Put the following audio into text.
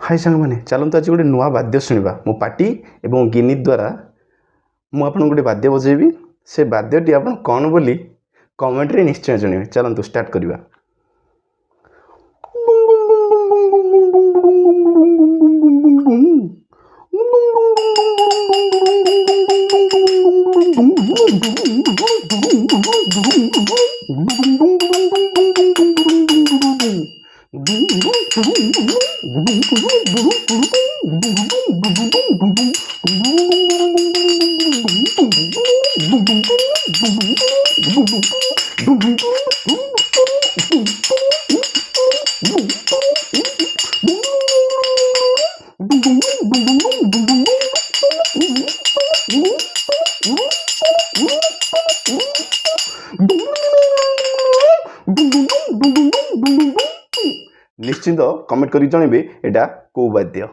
हाय सांग मैंने चलते आज गोटे नुआ वाद्य शुणा मो पार्टी एवं गिनी द्वारा मुझे गोटे वाद्य बजेबी से वाद्यटी आप कौन बोली कमेंट रे निश्चय जनइबे। चलतु स्टार्ट करवा। निश्चिंत कमेंट कर जनइबे एटा को वाद्य।